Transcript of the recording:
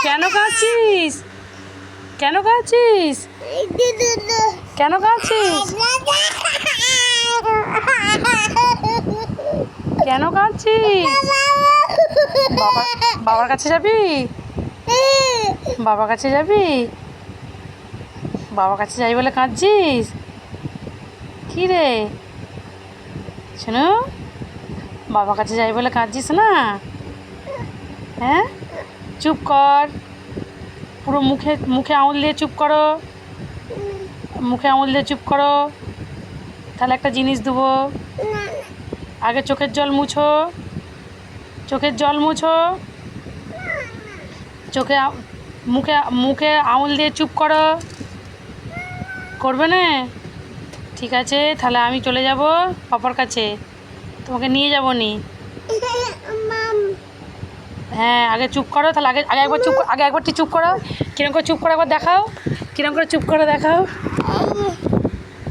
কেন কাঁদছিস? কেন কাঁদছিস? কেন কাঁদছিস? কেন কাঁদছিস? বাবার কাছে যাবি? বাবার কাছে যাবি? বাবার কাছে যাই বলে কাঁদছিস? কি রে শোনো, বাবার কাছে যাই বলে কাঁদছিস না? হ্যাঁ, চুপ কর। পুরো মুখে মুখে আঙুল দিয়ে চুপ করো। মুখে আঙুল দিয়ে চুপ করো, তাহলে একটা জিনিস দেবো। আগে চোখের জল মুছো, চোখের জল মুছো। চোখে মুখে মুখে আঙুল দিয়ে চুপ করো। করবে না? ঠিক আছে, তাহলে আমি চলে যাব পাপার কাছে, তোমাকে নিয়ে যাবো নি। হ্যাঁ, আগে চুপ করো, তাহলে আগে আগে একবার চুপ, আগে একবারটি চুপ করো। কিরম করে চুপ করে একবার দেখাও, কিরম করে চুপ করে দেখাও।